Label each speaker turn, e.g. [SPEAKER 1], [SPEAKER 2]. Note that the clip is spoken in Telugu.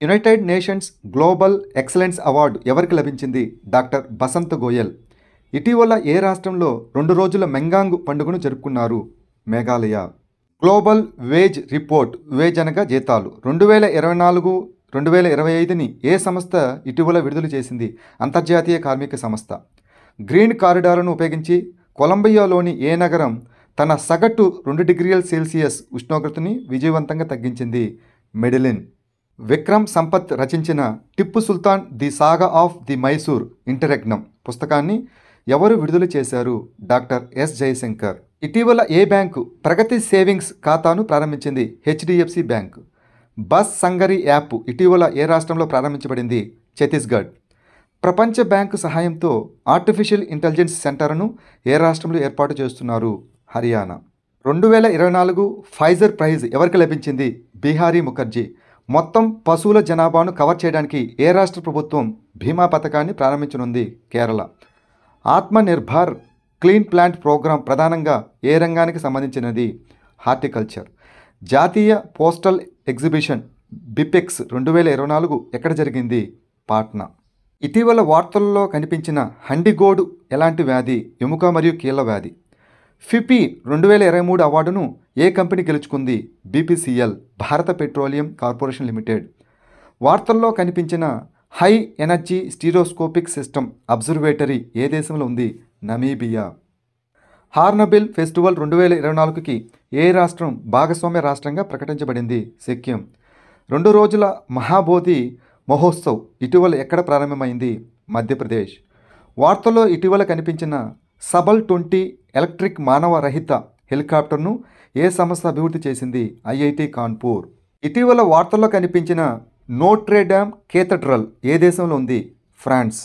[SPEAKER 1] United Nations global excellence award ఎవరికి లభించింది? డాక్టర్ బసంత్ గోయల్. ఇటీవల ఏ రాష్ట్రంలో 2 రోజుల మెంగాంగ్ పండుగను జరుపుకున్నారు? Meghalaya. Global wage report, wage అనగా జీతాలు, 2024-2025ని ఏ సంస్థ ఇటీవల విడుదల చేసింది? అంతర్జాతీయ కార్మిక సంస్థ. గ్రీన్ కారిడార్ను ఉపయోగించి కొలంబియాలోని ఏ నగరం తన సగటు 2 డిగ్రీల సెల్సియస్ ఉష్ణోగ్రతని విజయవంతంగా తగ్గించింది? మెడిలిన్. విక్రమ్ సంపత్ రచించిన Tipu Sultan the saga of the Mysore interregnum పుస్తకాన్ని ఎవరు విడుదల చేశారు? Doctor S Jayashankar. ఇటీవల ఏ బ్యాంకు ప్రగతి సేవింగ్స్ ఖాతాను ప్రారంభించింది? HDFC bank. బస్ సంగరి యాప్ ఇటీవల ఏ రాష్ట్రంలో ప్రారంభించబడింది? ఛత్తీస్గఢ్. ప్రపంచ బ్యాంకు సహాయంతో ఆర్టిఫిషియల్ ఇంటెలిజెన్స్ సెంటర్ను ఏ రాష్ట్రంలో ఏర్పాటు చేస్తున్నారు? హర్యానా. 2024 ఫైజర్ ప్రైజ్ ఎవరికి లభించింది? బిహారీ ముఖర్జీ. మొత్తం పశువుల జనాభాను కవర్ చేయడానికి ఏ రాష్ట్ర ప్రభుత్వం బీమా పథకాన్ని ప్రారంభించనుంది? Kerala. Atmanirbhar clean plant programme ప్రధానంగా ఏ రంగానికి సంబంధించినది? హార్టికల్చర్. జాతీయ పోస్టల్ ఎగ్జిబిషన్ బిపెక్స్ 2024 ఎక్కడ జరిగింది? పాట్నా. ఇటీవల వార్తల్లో కనిపించిన హండిగోడు ఎలాంటి వ్యాధి? ఎముక మరియు కీళ్ళ వ్యాధి. ఫిపి 2023 అవార్డును ఏ కంపెనీ గెలుచుకుంది? BPCL, Bharat petroleum corporation limited. వార్తల్లో కనిపించిన high energy stereoscopic system observatory ఏ దేశంలో ఉంది? నమీబియా. హార్న్బిల్ ఫెస్టివల్ 2024కి ఏ రాష్ట్రం భాగస్వామ్య రాష్ట్రంగా ప్రకటించబడింది? సిక్కిం. 2 రోజుల మహాబోధి మహోత్సవ్ ఇటీవల ఎక్కడ ప్రారంభమైంది? మధ్యప్రదేశ్. వార్తల్లో ఇటీవల కనిపించిన సబల్ 20 ఎలక్ట్రిక్ మానవ రహిత హెలికాప్టర్ను ఏ సంస్థ అభివృద్ధి చేసింది? ఐఐటి కాన్పూర్. ఇటీవల వార్తల్లో కనిపించిన నోట్రే డామ్ కేథడ్రల్ ఏ దేశంలో ఉంది? ఫ్రాన్స్.